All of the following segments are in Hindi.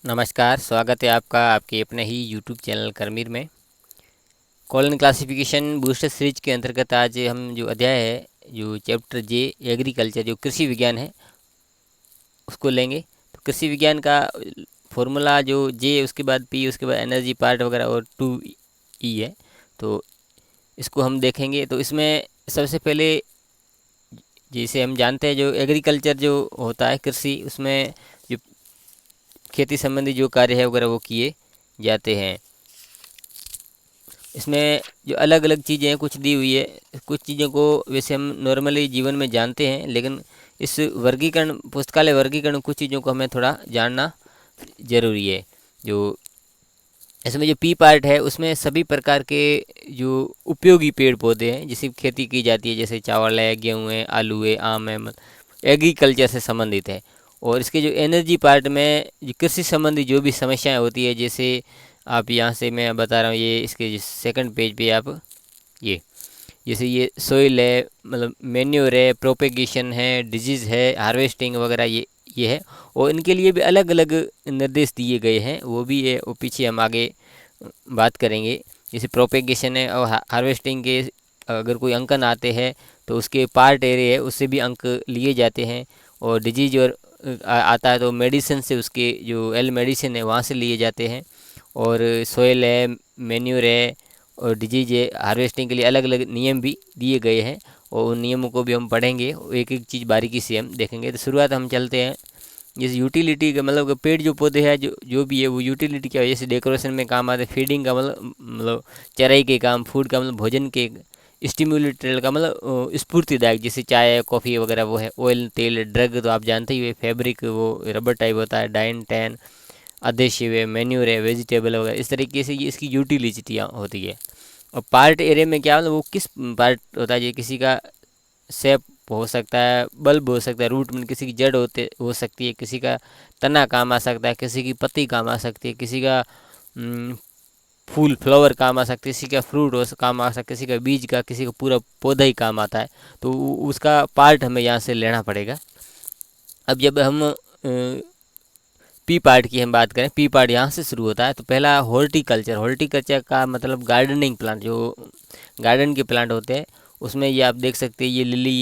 नमस्कार, स्वागत है आपका आपके अपने ही यूट्यूब चैनल करमीर में। कॉलोनी क्लासिफिकेशन बूस्टर सीरीज के अंतर्गत आज हम जो अध्याय है, जो चैप्टर जे एग्रीकल्चर, जो कृषि विज्ञान है, उसको लेंगे। तो कृषि विज्ञान का फॉर्मूला जो जे, उसके बाद पी, उसके बाद एनर्जी पार्ट वगैरह और 2 ई है। तो इसको हम देखेंगे। तो इसमें सबसे पहले, जैसे हम जानते हैं, जो एग्रीकल्चर जो होता है कृषि, उसमें जो खेती संबंधी जो कार्य है वगैरह वो किए जाते हैं। इसमें जो अलग अलग चीज़ें हैं कुछ दी हुई है। कुछ चीज़ों को वैसे हम नॉर्मली जीवन में जानते हैं, लेकिन इस वर्गीकरण, पुस्तकालय वर्गीकरण, कुछ चीज़ों को हमें थोड़ा जानना ज़रूरी है। जो इसमें जो पी पार्ट है, उसमें सभी प्रकार के जो उपयोगी पेड़ पौधे हैं जिसकी खेती की जाती है, जैसे चावल है, गेहूँ है, आलू है, आम है, एग्रीकल्चर से संबंधित है। और इसके जो एनर्जी पार्ट में जो कृषि संबंधी जो भी समस्याएं होती है, जैसे आप यहाँ से मैं बता रहा हूँ, ये इसके सेकंड पेज पे आप ये, जैसे ये सोइल है, मतलब मेन्योर है, प्रोपेगेशन है, डिजीज़ है, हार्वेस्टिंग वगैरह, ये है। और इनके लिए भी अलग अलग निर्देश दिए गए हैं, वो भी है, वो पीछे हम आगे बात करेंगे। जैसे प्रोपेगेशन है और हार्वेस्टिंग के अगर कोई अंकन आते हैं तो उसके पार्ट एरिया है उससे भी अंक लिए जाते हैं। और डिजीज और आता है तो मेडिसिन से, उसके जो एल मेडिसिन है वहाँ से लिए जाते हैं। और सोयल है, मेन्यूर है और डिजीज है, हार्वेस्टिंग के लिए अलग अलग नियम भी दिए गए हैं। और उन नियमों को भी हम पढ़ेंगे, एक एक चीज़ बारीकी से हम देखेंगे। तो शुरुआत हम चलते हैं। जैसे यूटिलिटी का मतलब कि पेड़ जो पौधे हैं, जो जो भी है, वो यूटिलिटी क्या है, जैसे डेकोरेशन में काम आते हैं, फीडिंग का मतलब चराई के काम, फूड का मतलब भोजन के, स्टिमुलेटर का मतलब स्फूर्तिदायक, जैसे चाय कॉफ़ी वगैरह वो है। ऑयल, तेल, ड्रग तो आप जानते ही हो, फैब्रिक वो रबर टाइप होता है, डाइन टैन, अधेसिव है, मैन्यूर है, वेजिटेबल वगैरह, इस तरीके से ये इसकी यूटिलिटियाँ होती है। और पार्ट एरिया में क्या मतलब वो किस पार्ट होता है, ये किसी का सेप हो सकता है, बल्ब हो सकता है, रूट में किसी की जड़ होते हो सकती है, किसी का तना काम आ सकता है, किसी की पत्ती काम आ सकती है, किसी का हम्म, फूल फ्लावर काम आ सकती है, किसी का फ्रूट हो काम आ सकता है, किसी का बीज का, किसी का पूरा पौधा ही काम आता है। तो उसका पार्ट हमें यहाँ से लेना पड़ेगा। अब जब हम पी पार्ट की हम बात करें, पी पार्ट यहाँ से शुरू होता है। तो पहला हॉर्टिकल्चर, हॉर्टिकल्चर का मतलब गार्डनिंग प्लांट, जो गार्डन के प्लांट होते हैं, उसमें ये आप देख सकते हैं, ये लिली,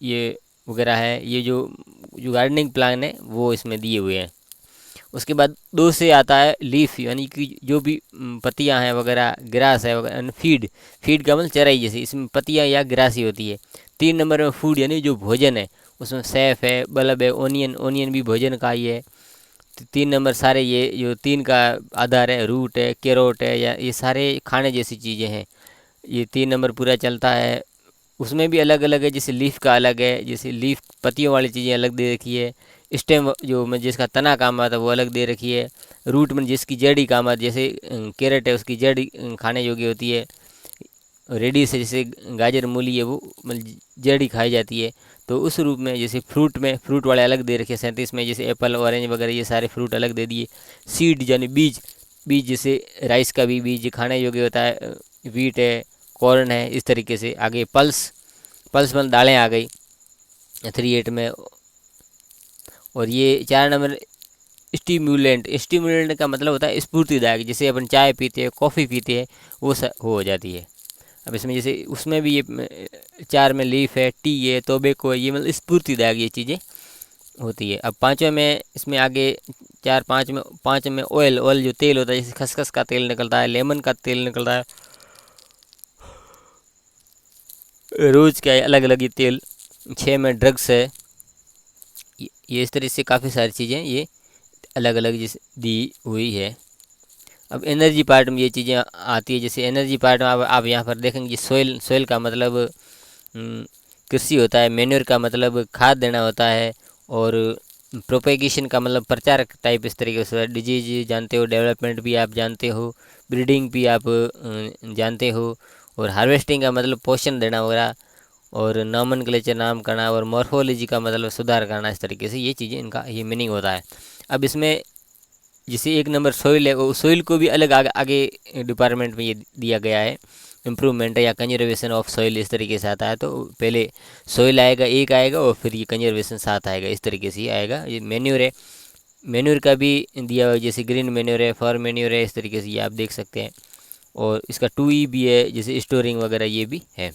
ये वगैरह है, ये जो जो गार्डनिंग प्लांट है वो इसमें दिए हुए हैं। उसके बाद दो से आता है लीफ, यानी कि जो भी पत्तियां हैं वगैरह, ग्रास है वगैरह, फीड, फीड का मतलब चराई, जैसे इसमें पत्तियां या ग्रास ही होती है। 3 नंबर में फूड, यानी जो भोजन है, उसमें सैफ है, बल्ब है, ओनियन, ओनियन भी भोजन का ही है। 3 नंबर सारे ये जो तीन का आधार है, रूट है, कैरोट है, या ये सारे खाने जैसी चीज़ें हैं। ये 3 नंबर पूरा चलता है। उसमें भी अलग अलग है, जैसे लीफ का अलग है, जैसे लीफ पत्तियों वाली चीज़ें अलग दे रखी है। स्टेम जो में जिसका तना काम आता है वो अलग दे रखी है। रूट में जिसकी जड़ी काम आती है, जैसे कैरेट है उसकी जड़ी खाने योग्य होती है। रेडिश है, जैसे गाजर मूली है, वो मतलब जड़ी खाई जाती है। तो उस रूप में, जैसे फ्रूट में, फ्रूट वाले अलग दे रखे हैं 37 में, जैसे एप्पल, ऑरेंज वगैरह, ये सारे फ्रूट अलग दे दिए। सीड यानी बीज, बीज जैसे राइस का भी बीज खाने योग्य होता है, वीट है, कॉर्न है, इस तरीके से। आगे पल्स, पल्स मतलब दालें आ गई 38 में। और ये 4 नंबर स्टिम्युलेंट, स्टिम्युलेंट का मतलब होता है स्फूर्तिदायक, जैसे अपन चाय पीते हैं, कॉफ़ी पीते हैं, वो हो जाती है। अब इसमें जैसे उसमें भी ये 4 में लीफ है, टी है, टोबैको है, ये मतलब स्फूर्तिदायक ये चीज़ें होती है। अब 5वें में इसमें आगे 4 5 में ऑयल, ऑयल जो तेल होता है, जैसे खसखस का तेल निकलता है, लेमन का तेल निकलता है, रोज़ का अलग अलग ये तेल। 6 में ड्रग्स है। ये इस तरह से काफ़ी सारी चीज़ें ये अलग अलग जिस दी हुई है। अब एनर्जी पार्ट में ये चीज़ें आती है। जैसे एनर्जी पार्ट में आप यहाँ पर देखेंगे, सोइल, सोइल का मतलब हम्म, कृषि होता है। मेन्योर का मतलब खाद देना होता है। और प्रोपेगेशन का मतलब प्रचारक टाइप, इस तरीके से। डिजीज जानते हो, डेवलपमेंट भी आप जानते हो, ब्रीडिंग भी आप जानते हो। और हार्वेस्टिंग का मतलब पोषण देना वगैरह। और नॉमनक्लेचर, नाम करना। और मॉर्फोलॉजी का मतलब सुधार करना। इस तरीके से ये चीज़ें, इनका ये मीनिंग होता है। अब इसमें जैसे 1 नंबर सोइल है, वो सोइल को भी अलग आगे डिपार्टमेंट में ये दिया गया है। इम्प्रूवमेंट या कंजर्वेशन ऑफ सोइल, इस तरीके से आता है। तो पहले सोइल आएगा, एक आएगा, और फिर ये कंजर्वेशन साथ आएगा, इस तरीके से ही आएगा। ये मेन्यूर है, मैन्योर का भी दिया हुआ है, जैसे ग्रीन मैन्योर है, फॉर मैन्योर है, इस तरीके से ये आप देख सकते हैं। और इसका 2E भी है, जैसे स्टोरिंग वगैरह ये भी है।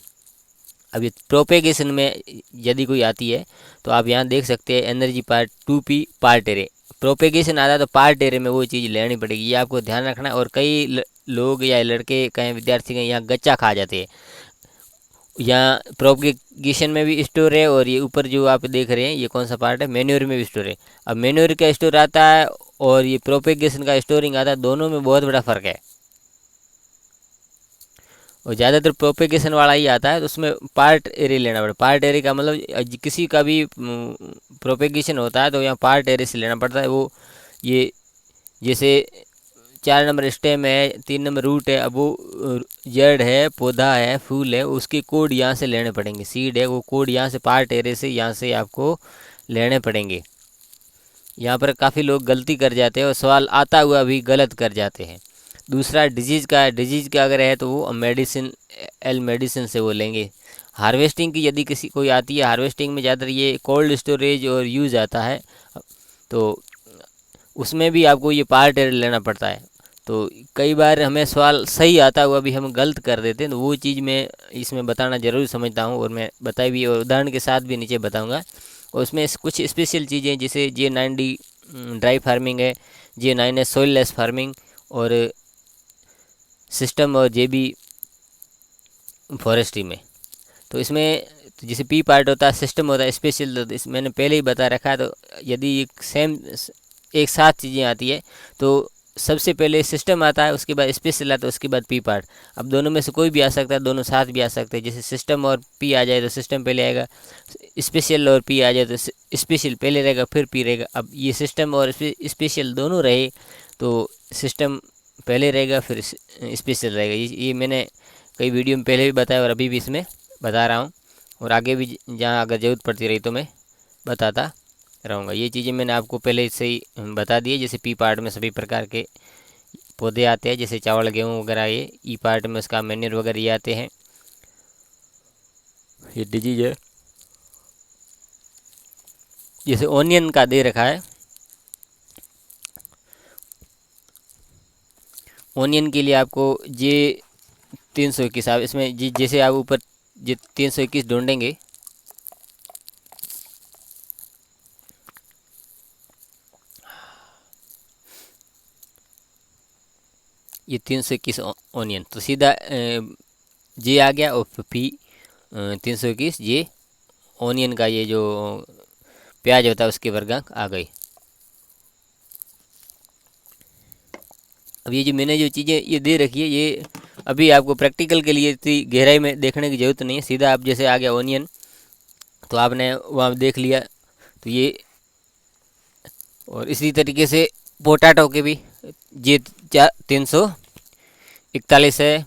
अब ये प्रोपेगेशन में यदि कोई आती है तो आप यहाँ देख सकते हैं energy part 2P part array. Propagation आता है तो पार्ट एरे में वो चीज़ लेनी पड़ेगी, ये आपको ध्यान रखना है। और कई लोग या लड़के कहीं विद्यार्थी कहीं यहाँ गच्चा खा जाते हैं। यहाँ प्रोपेगेशन में भी स्टोर है, और ये ऊपर जो आप देख रहे हैं ये कौन सा पार्ट है, मैन्योर में भी स्टोर है। अब मैन्योर का स्टोर आता है और ये प्रोपेगेशन का स्टोरिंग आता है, दोनों में बहुत बड़ा फ़र्क है। और ज़्यादातर प्रोपेगेशन वाला ही आता है, तो उसमें पार्ट एरे लेना पड़ता है। पार्ट एरे का मतलब किसी का भी प्रोपेगेशन होता है तो यहाँ पार्ट एरे से लेना पड़ता है। वो ये जैसे 4 नंबर स्टेम है, 3 नंबर रूट है, अब वो जड़ है, पौधा है, फूल है, उसके कोड यहाँ से लेने पड़ेंगे। सीड है, वो कोड यहाँ से पार्ट एरे से यहाँ से आपको लेने पड़ेंगे। यहाँ पर काफ़ी लोग गलती कर जाते हैं और सवाल आता हुआ भी गलत कर जाते हैं। दूसरा डिजीज़ का है, डिजीज़ का अगर है तो वो मेडिसिन, एल मेडिसिन से वो लेंगे। हार्वेस्टिंग की यदि किसी कोई आती है, हार्वेस्टिंग में ज़्यादातर ये कोल्ड स्टोरेज और यूज़ आता है, तो उसमें भी आपको ये पार्ट एरे लेना पड़ता है। तो कई बार हमें सवाल सही आता हुआ भी हम गलत कर देते हैं, तो वो चीज़ मैं इसमें बताना ज़रूर समझता हूँ, और मैं बताई भी और उदाहरण के साथ भी नीचे बताऊँगा। और उसमें कुछ स्पेशल चीज़ें जैसे J9D ड्राई फार्मिंग है, J9 है सॉइल लेस फार्मिंग, और सिस्टम और JB फॉरेस्ट्री में। तो इसमें तो जैसे पी पार्ट होता है, सिस्टम होता है, स्पेशल, तो इस मैंने पहले ही बता रखा है। तो यदि एक सेम एक साथ चीज़ें आती है तो सबसे पहले सिस्टम आता है, उसके बाद स्पेशल आता है, उसके बाद पी पार्ट। अब दोनों में से कोई भी आ सकता है, दोनों साथ भी आ सकते हैं। जैसे सिस्टम और पी आ जाए तो सिस्टम पहले आएगा, स्पेशल और पी आ जाए तो स्पेशल पहले रहेगा, फिर पी रहेगा। अब ये सिस्टम और स्पेशल दोनों रहे तो सिस्टम पहले रहेगा, फिर स्पेशल रहेगा। ये मैंने कई वीडियो में पहले भी बताया और अभी भी इसमें बता रहा हूँ, और आगे भी जहाँ अगर ज़रूरत पड़ती रही तो मैं बताता रहूँगा। ये चीज़ें मैंने आपको पहले से ही बता दी है। जैसे पी पार्ट में सभी प्रकार के पौधे आते हैं, जैसे चावल, गेहूँ वगैरह। ये ई पार्ट में उसका मैन्योर वगैरह ये आते हैं। ये डिजीज है, जैसे ओनियन का दे रखा है। ओनियन के लिए आपको जे 321, आप इसमें जैसे आप ऊपर जे 321 ढूंढेंगे, ये 321 ओनियन, तो सीधा जे आ गया, और पी 321 जे ओनियन का ये जो प्याज होता है उसके वर्गांक आ गई। अब ये जो मैंने जो चीज़ें ये दे रखी है, ये अभी आपको प्रैक्टिकल के लिए इतनी गहराई में देखने की ज़रूरत नहीं है। सीधा आप जैसे आ गया ओनियन, तो आपने वहाँ देख लिया, तो ये। और इसी तरीके से पोटैटो के भी जे 341 है,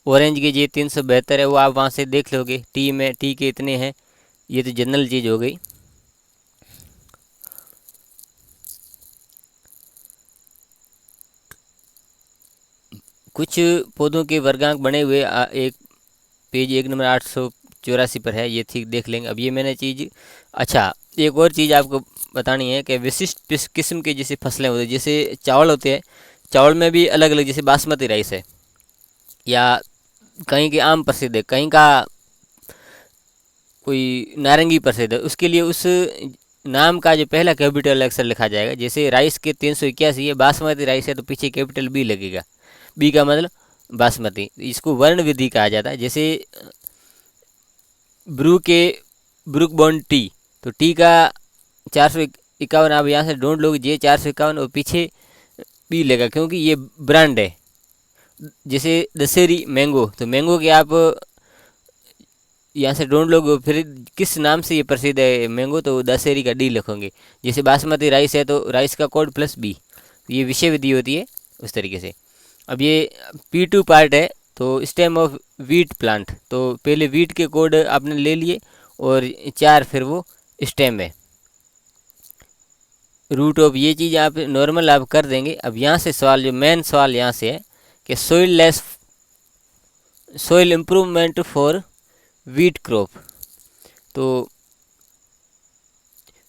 ऑरेंज की जे 372 है, वो आप वहाँ से देख लोगे। टी में टी के इतने हैं, ये तो जनरल चीज़ हो गई। कुछ पौधों के वर्गांक बने हुए एक पेज 1 नंबर 884 पर है, ये ठीक देख लेंगे। अब ये मैंने चीज़, अच्छा एक और चीज़ आपको बतानी है कि विशिष्ट किस्म के जैसे फसलें होती हैं, जैसे चावल होते हैं, चावल में भी अलग अलग, जैसे बासमती राइस है, या कहीं के आम प्रसिद्ध है, कहीं का कोई नारंगी प्रसिद्ध है। उसके लिए उस नाम का जो पहला कैपिटल अक्षर लिखा जाएगा। जैसे राइस के 381 है, बासमती राइस है, तो पीछे कैपिटल बी लगेगा। बी का मतलब बासमती, इसको वर्ण विधि कहा जाता है। जैसे ब्रूक बॉन्ड टी, तो टी का 451 आप यहाँ से ढूंढ लोगे, जे 451, और पीछे बी लेगा, क्योंकि ये ब्रांड है। जैसे दशहरी मैंगो, तो मैंगो के आप यहाँ से ढूंढ लोगे, फिर किस नाम से ये प्रसिद्ध है मैंगो, तो दशहरी का डी लिखोगे। जैसे बासमती राइस है तो राइस का कोड प्लस बी, ये विषय विधि होती है उस तरीके से। अब ये P2 पार्ट है, तो स्टेम ऑफ वीट प्लांट, तो पहले वीट के कोड आपने ले लिए, और 4 फिर वो स्टेम है। रूट ऑफ, ये चीज़ आप नॉर्मल आप कर देंगे। अब यहाँ से सवाल, जो मेन सवाल यहाँ से है कि soil improvement for wheat crop, तो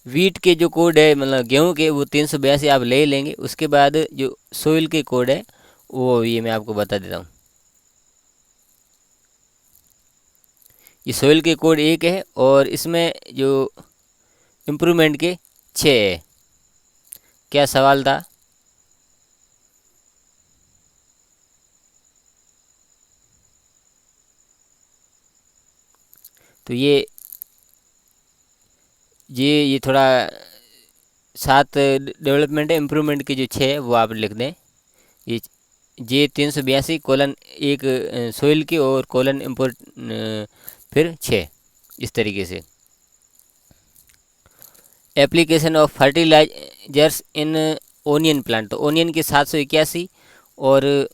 वीट के जो कोड है मतलब गेहूं के वो 382 आप ले लेंगे। उसके बाद जो सोइल के कोड है वो ये मैं आपको बता देता हूँ। ये सोइल के कोड 1 है और इसमें जो इम्प्रूवमेंट के 6 है। क्या सवाल था? तो ये थोड़ा 7 डेवलपमेंट है, इम्प्रूवमेंट के जो 6 है वो आप लिख दें। ये जे 382:1 सोइल की और कोलन इम्पोर्ट फिर 6 इस तरीके से। Application of fertilizers in onion plant, तो ओनियन के 781 और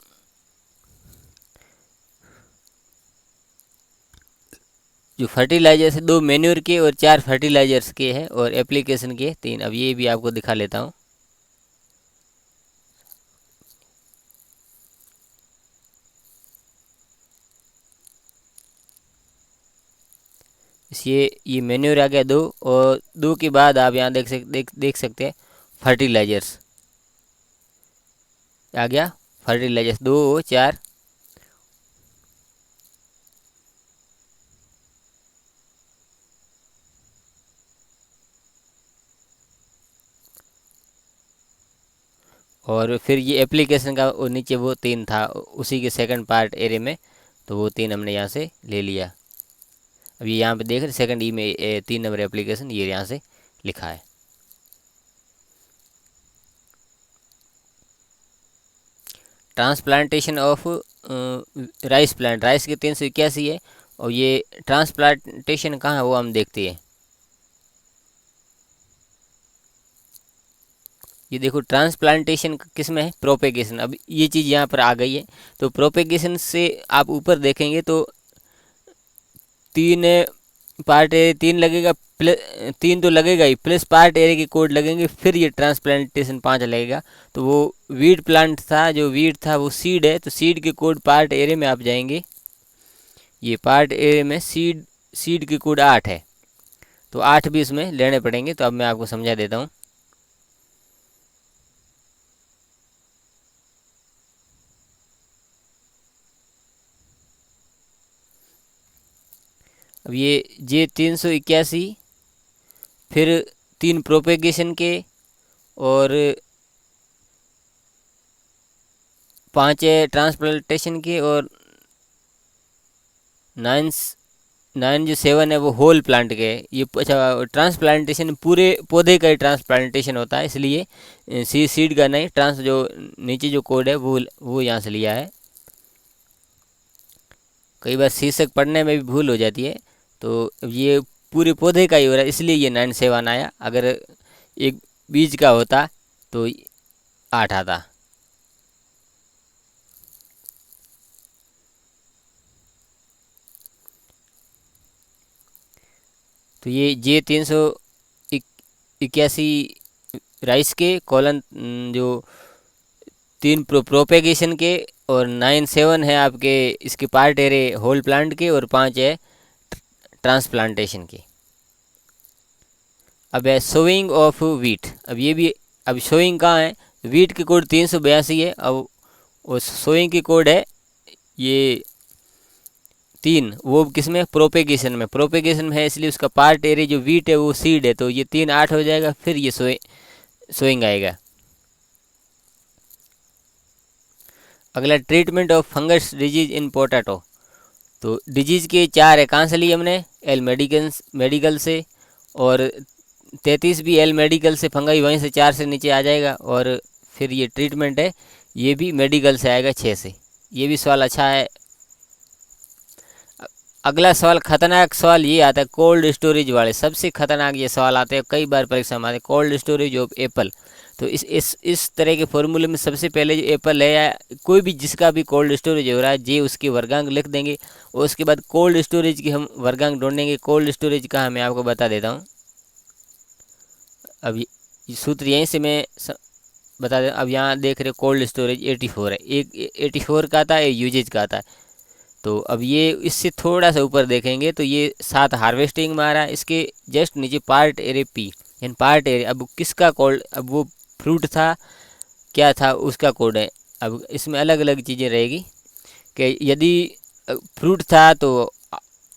जो फर्टिलाइजर्स है 2 मैन्योर के और 4 फर्टिलाइजर्स के हैं और एप्लीकेशन के 3। अब ये भी आपको दिखा लेता हूँ। ये मैन्योर आ गया 2 और 2 के बाद आप यहाँ देख सकते हैं फर्टिलाइजर्स आ गया। फर्टिलाइजर्स 2 4 और फिर ये एप्लीकेशन का वो नीचे वो 3 था उसी के सेकंड पार्ट एरे में, तो वो 3 हमने यहाँ से ले लिया। अब ये यहाँ पे देख रहे सेकंड ई में 3 नंबर एप्लीकेशन ये यहाँ से लिखा है। Transplantation of rice plant, rice के 381 है और ये ट्रांसप्लांटेशन कहाँ है वो हम देखते हैं। ये देखो ट्रांसप्लांटेशन किस में है, प्रोपेगेशन। अब ये चीज़ यहाँ पर आ गई है। तो प्रोपेगेशन से आप ऊपर देखेंगे तो 3 पार्ट एरिया 3 लगेगा, प्लस 3 तो लगेगा ही, प्लस पार्ट एरिया के कोड लगेंगे, फिर ये ट्रांसप्लांटेशन 5 लगेगा। तो वो वीट प्लांट था, जो वीट था वो सीड है, तो सीड के कोड पार्ट एरिया में आप जाएंगे। ये पार्ट एरिया में सीड के कोड 8 है, तो 8 भी इसमें लेने पड़ेंगे। तो अब मैं आपको समझा देता हूँ। अब ये जे 381 फिर 3 प्रोपेगेशन के और 5 ट्रांसप्लांटेशन के और 9 जो 7 है वो होल प्लांट के। ये अच्छा ट्रांसप्लांटेशन पूरे पौधे का ही ट्रांसप्लांटेशन होता है, इसलिए सीड का नहीं, ट्रांस जो नीचे जो कोड है वो यहाँ से लिया है। कई बार शीर्षक पढ़ने में भी भूल हो जाती है, तो ये पूरे पौधे का ही हो रहा है, इसलिए ये 9 7 आया। अगर एक बीज का होता तो 8 आता। तो ये जे 381 राइस के कॉलन जो 3 प्रोपेगेशन के और 9 7 है आपके इसके पार्ट एरे होल प्लांट के और 5 है ट्रांसप्लांटेशन के। अब है सोइंग ऑफ वीट। अब ये भी, अब सोइंग कहाँ है, वीट के कोड 382 है। अब वो सोइंग की कोड है ये 3, वो किस में, प्रोपेगेशन में। प्रोपेगेशन में है इसलिए उसका पार्ट एरिया जो वीट है वो सीड है, तो ये 3 8 हो जाएगा, फिर ये सोइंग आएगा। अगला treatment of fungus disease in potato. तो डिजीज के 4 है, कहाँ से लिए हमने, एल मेडिकल से, और 33 भी एल मेडिकल से, फंगाई वहीं से 4 से नीचे आ जाएगा। और फिर ये ट्रीटमेंट है ये भी मेडिकल से आएगा 6 से। ये भी सवाल अच्छा है। अगला सवाल, खतरनाक सवाल ये आता है कोल्ड स्टोरेज वाले, सबसे खतरनाक ये सवाल आते हैं, कई बार परीक्षा में आते हैं, कोल्ड स्टोरेज ऑफ एप्पल। तो इस तरह के फॉर्मूले में सबसे पहले जो एप्पल है या कोई भी जिसका भी कोल्ड स्टोरेज हो रहा है, जे उसके वर्गांक लिख देंगे और उसके बाद कोल्ड स्टोरेज की हम वर्गांक ढूंढेंगे। कोल्ड स्टोरेज का मैं आपको बता देता हूँ। अब ये सूत्र यहीं से मैं बता दें। अब यहाँ देख रहे हो कोल्ड स्टोरेज 84 है, एक 84 का आता है, यूजेज का आता है। तो अब ये इससे थोड़ा सा ऊपर देखेंगे तो ये 7 हार्वेस्टिंग में आ रहा है, इसके जस्ट नीचे part array P, in part area. अब किसका कोड, अब वो फ्रूट था क्या था उसका कोड है। अब इसमें अलग अलग चीज़ें रहेगी कि यदि फ्रूट था तो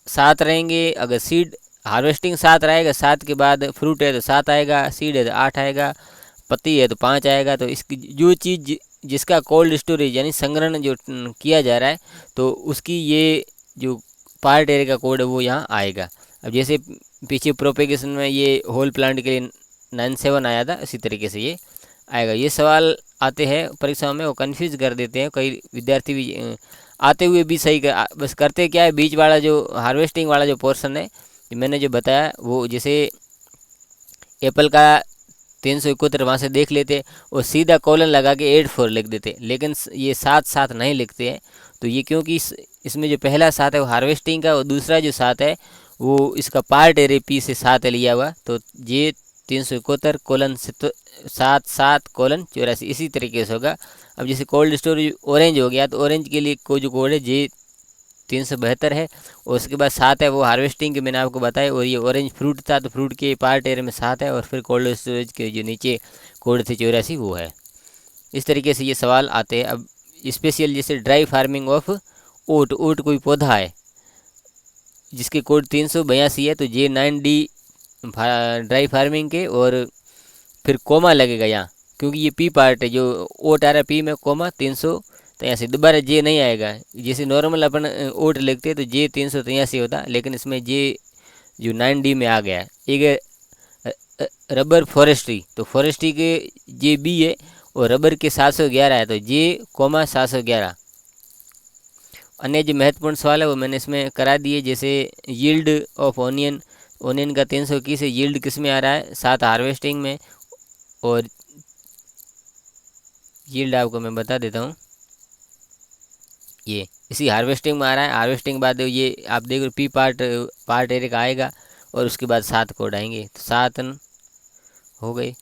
7 रहेंगे, अगर सीड हार्वेस्टिंग 7 रहेगा, 7 के बाद फ्रूट है तो 7 आएगा, सीड है तो 8 आएगा, पत्ती है तो 5 आएगा। तो इसकी जो चीज़ जिसका कोल्ड स्टोरेज यानी संग्रहण जो किया जा रहा है तो उसकी ये जो पार्ट एरिया का कोड है वो यहाँ आएगा। अब जैसे पीछे प्रोपेगेशन में ये होल प्लांट के लिए 97 आया था, इसी तरीके से ये आएगा। ये सवाल आते हैं परीक्षाओं में, वो कंफ्यूज कर देते हैं कई विद्यार्थी भी आते हुए भी सही कर, बस करते क्या है, बीच वाला जो हार्वेस्टिंग वाला जो पोर्शन है मैंने जो बताया वो जैसे एप्पल का 371 वहाँ से देख लेते और सीधा कॉलन लगा के 84 लिख देते, लेकिन ये 7 नहीं लिखते हैं। तो ये क्योंकि इसमें जो पहला 7 है वो हार्वेस्टिंग का और दूसरा जो 7 है वो इसका पार्ट एरे पी से 7 लिया हुआ, तो ये 371:7:7:84 इसी तरीके से होगा। अब जैसे कोल्ड स्टोरेज ऑरेंज हो गया तो ऑरेंज के लिए कोई जो कोड है जे 372 है और उसके बाद 7 है वो हार्वेस्टिंग के मैंने आपको बताया। और ये ऑरेंज फ्रूट था तो फ्रूट के पार्ट एरिया में 7 है और फिर कोल्ड स्टोरेज के जो नीचे कोड थे 84 वो है। इस तरीके से ये सवाल आते हैं। अब स्पेशल जैसे ड्राई फार्मिंग ऑफ ओट, ओट कोई पौधा है जिसके कोड 382 है तो J9D ड्राई फार्मिंग के, और फिर कोमा लगेगा यहाँ क्योंकि ये पी पार्ट है, जो ओट आ रहा है पी में कोमा 300 तो यहाँ से दोबारा जे नहीं आएगा। जैसे नॉर्मल अपन ओट लिखते हैं तो J383 होता, लेकिन इसमें जे जो 9D में आ गया है। एक रबर फॉरेस्ट्री, तो फॉरेस्ट्री के JB है और रबर के 711 है तो J,711। अन्य जो महत्वपूर्ण सवाल है वो मैंने इसमें करा दिए, जैसे यील्ड ऑफ ऑनियन, ऑनियन का 321 है, यील्ड किस में आ रहा है 7 हार्वेस्टिंग में, और यील्ड आपको मैं बता देता हूँ ये इसी हार्वेस्टिंग में आ रहा है। हार्वेस्टिंग बाद ये आप देखो पी पार्ट एरिया का आएगा और उसके बाद 7 कोड आएंगे तो 7 हो गए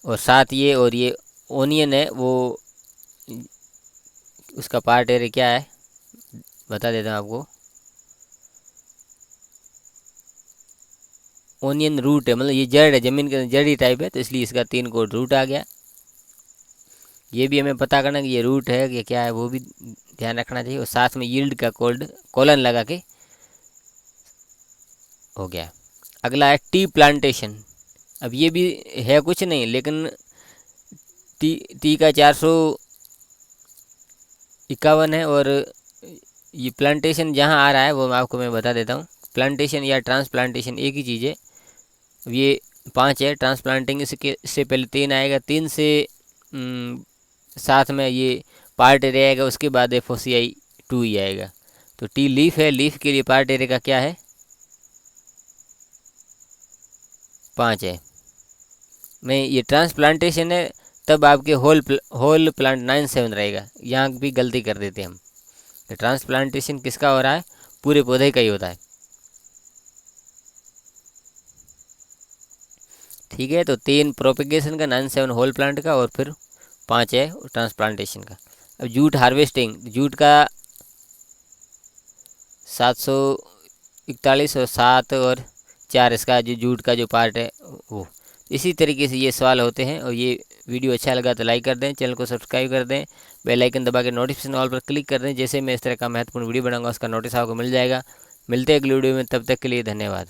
और 7 ये, और ये ओनियन है वो उसका पार्ट एरिया क्या है बता देता हूँ आपको। ओनियन रूट है, मतलब ये जड़ है, ज़मीन के जड़ी टाइप है तो इसलिए इसका 3 कोड रूट आ गया। ये भी हमें पता करना कि ये रूट है कि क्या है वो भी ध्यान रखना चाहिए, और साथ में यील्ड का कोड कॉलन लगा के हो गया। अगला है टी प्लांटेशन। अब ये भी है कुछ नहीं लेकिन टी का 451 है, और ये प्लांटेशन जहाँ आ रहा है वो आपको मैं बता देता हूँ। प्लांटेशन या ट्रांसप्लांटेशन एक ही चीज़ है। ये 5 है ट्रांसप्लांटिंग, इससे पहले 3 आएगा, 3 से साथ में ये पार्ट एरिया आएगा, उसके बाद FOCI 2 ही आएगा। तो टी लीफ है, लीफ के लिए पार्ट एरिया का क्या है 5 है। मैं ये ट्रांसप्लांटेशन है तब आपके होल प्लांट 97 रहेगा, यहाँ भी गलती कर देते हम। तो ट्रांसप्लांटेशन किसका हो रहा है, पूरे पौधे का ही होता है। ठीक है, तो 3 प्रोपेगेशन का, 97 होल प्लांट का, और फिर 5 है ट्रांसप्लांटेशन का। अब जूट हार्वेस्टिंग, जूट का 741 और 7 और 4 इसका जो जूट का जो पार्ट है वो। इसी तरीके से ये सवाल होते हैं। और ये वीडियो अच्छा लगा तो लाइक कर दें, चैनल को सब्सक्राइब कर दें, बेल आइकन दबा के नोटिफिकेशन ऑल पर क्लिक कर दें। जैसे मैं इस तरह का महत्वपूर्ण वीडियो बनाऊंगा उसका नोटिस आपको मिल जाएगा। मिलते हैं अगली वीडियो में, तब तक के लिए धन्यवाद।